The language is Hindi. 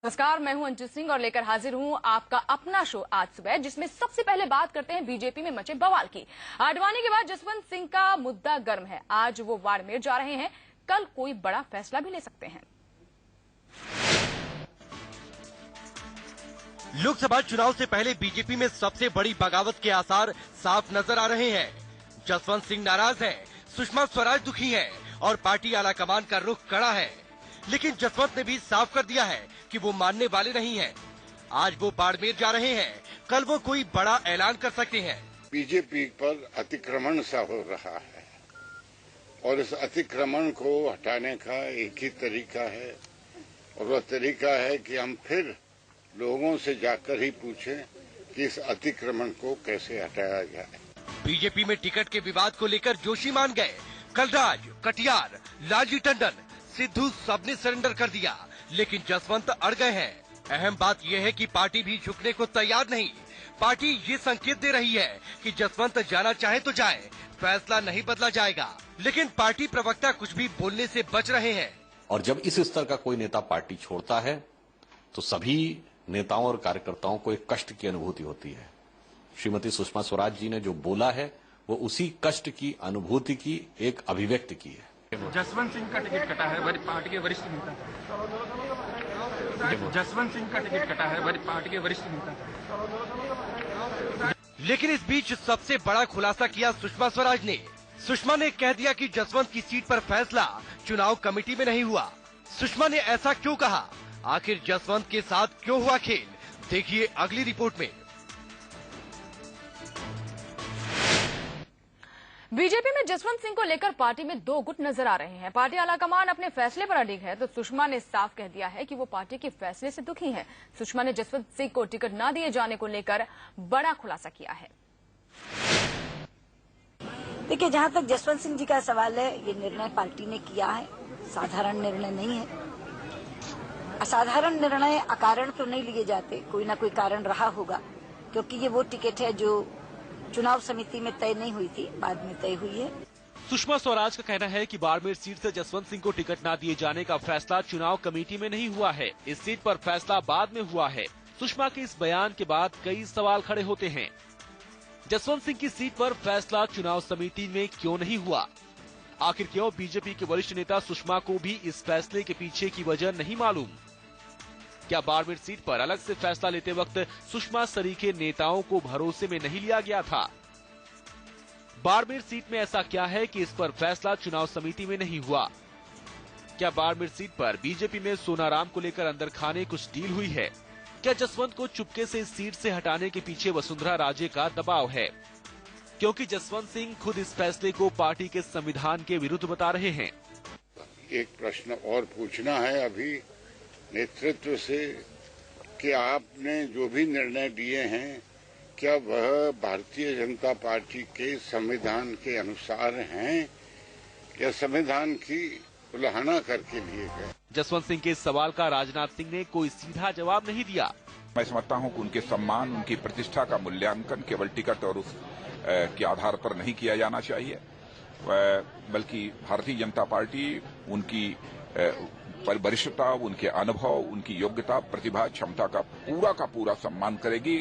नमस्कार, मैं हूं अंजू सिंह और लेकर हाजिर हूं आपका अपना शो आज सुबह, जिसमें सबसे पहले बात करते हैं बीजेपी में मचे बवाल की। आडवाणी के बाद जसवंत सिंह का मुद्दा गर्म है। आज वो बाड़मेर जा रहे हैं, कल कोई बड़ा फैसला भी ले सकते हैं। लोकसभा चुनाव से पहले बीजेपी में सबसे बड़ी बगावत के आसार साफ नजर आ रहे हैं। जसवंत सिंह नाराज हैं, सुषमा स्वराज दुखी हैं और पार्टी आलाकमान का रुख कड़ा है। लेकिन जसवंत ने भी साफ कर दिया है कि वो मानने वाले नहीं हैं। आज वो बाड़मेर जा रहे हैं, कल वो कोई बड़ा ऐलान कर सकते हैं। बीजेपी पर अतिक्रमण सा हो रहा है और इस अतिक्रमण को हटाने का एक ही तरीका है और वह तरीका है कि हम फिर लोगों से जाकर ही पूछें कि इस अतिक्रमण को कैसे हटाया जाए। बीजेपी में टिकट के विवाद को लेकर जोशी मान गए। कलराज, कटियार, लालजी टंडन, सिद्धू सबने सरेंडर कर दिया, लेकिन जसवंत अड़ गए हैं। अहम बात यह है कि पार्टी भी झुकने को तैयार नहीं। पार्टी ये संकेत दे रही है कि जसवंत जाना चाहे तो जाए, फैसला नहीं बदला जाएगा। लेकिन पार्टी प्रवक्ता कुछ भी बोलने से बच रहे हैं। और जब इस स्तर का कोई नेता पार्टी छोड़ता है तो सभी नेताओं और कार्यकर्ताओं को एक कष्ट की अनुभूति होती है। श्रीमती सुषमा स्वराज जी ने जो बोला है वो उसी कष्ट की अनुभूति की एक अभिव्यक्ति की है। जसवंत सिंह का टिकट कटा है पार्टी के वरिष्ठ नेता। जसवंत सिंह का टिकट कटा है पार्टी के वरिष्ठ नेता। लेकिन इस बीच सबसे बड़ा खुलासा किया सुषमा स्वराज ने। सुषमा ने कह दिया कि जसवंत की सीट पर फैसला चुनाव कमेटी में नहीं हुआ। सुषमा ने ऐसा क्यों कहा, आखिर जसवंत के साथ क्यों हुआ खेल, देखिए अगली रिपोर्ट में। बीजेपी में जसवंत सिंह को लेकर पार्टी में दो गुट नजर आ रहे हैं। पार्टी आलाकमान अपने फैसले पर अडिग है तो सुषमा ने साफ कह दिया है कि वो पार्टी के फैसले से दुखी हैं। सुषमा ने जसवंत सिंह को टिकट न दिए जाने को लेकर बड़ा खुलासा किया है। देखिए, जहां तक जसवंत सिंह जी का सवाल है, ये निर्णय पार्टी ने किया है, साधारण निर्णय नहीं है। असाधारण निर्णय अकारण तो नहीं लिए जाते, कोई ना कोई कारण रहा होगा, क्योंकि ये वो टिकट है जो चुनाव समिति में तय नहीं हुई थी, बाद में तय हुई है। सुषमा स्वराज का कहना है कि बाड़मेर सीट से जसवंत सिंह को टिकट न दिए जाने का फैसला चुनाव कमेटी में नहीं हुआ है, इस सीट पर फैसला बाद में हुआ है। सुषमा के इस बयान के बाद कई सवाल खड़े होते हैं। जसवंत सिंह की सीट पर फैसला चुनाव समिति में क्यों नहीं हुआ? आखिर क्यों बीजेपी के वरिष्ठ नेता सुषमा को भी इस फैसले के पीछे की वजह नहीं मालूम? क्या बाड़मेर सीट पर अलग से फैसला लेते वक्त सुषमा सरीखे नेताओं को भरोसे में नहीं लिया गया था? बाड़मेर सीट में ऐसा क्या है कि इस पर फैसला चुनाव समिति में नहीं हुआ? क्या बाड़मेर सीट पर बीजेपी में सोनाराम को लेकर अंदर खाने कुछ डील हुई है? क्या जसवंत को चुपके से इस सीट से हटाने के पीछे वसुंधरा राजे का दबाव है? क्योंकि जसवंत सिंह खुद इस फैसले को पार्टी के संविधान के विरुद्ध बता रहे हैं। एक प्रश्न और पूछना है अभी नेतृत्व से कि आपने जो भी निर्णय दिए हैं, क्या वह भारतीय जनता पार्टी के संविधान के अनुसार हैं या संविधान की उल्लंघना करके लिए गए? जसवंत सिंह के सवाल का राजनाथ सिंह ने कोई सीधा जवाब नहीं दिया। मैं समझता हूं कि उनके सम्मान, उनकी प्रतिष्ठा का मूल्यांकन केवल टिकट और उस के आधार पर नहीं किया जाना चाहिए, बल्कि भारतीय जनता पार्टी उनकी वरिष्ठता, उनके अनुभव, उनकी योग्यता, प्रतिभा, क्षमता का पूरा सम्मान करेगी।